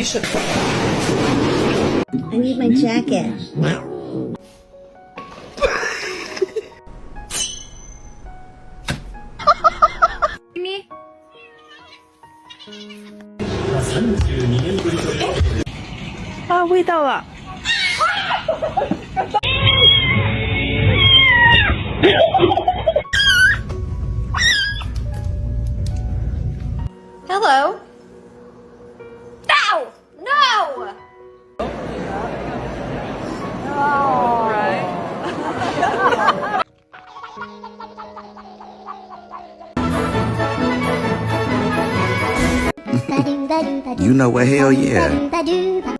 t-shirt. I need my jacket. Me? 啊，味道了。Hello? No! No! Oh, right. You know what? Hell yeah.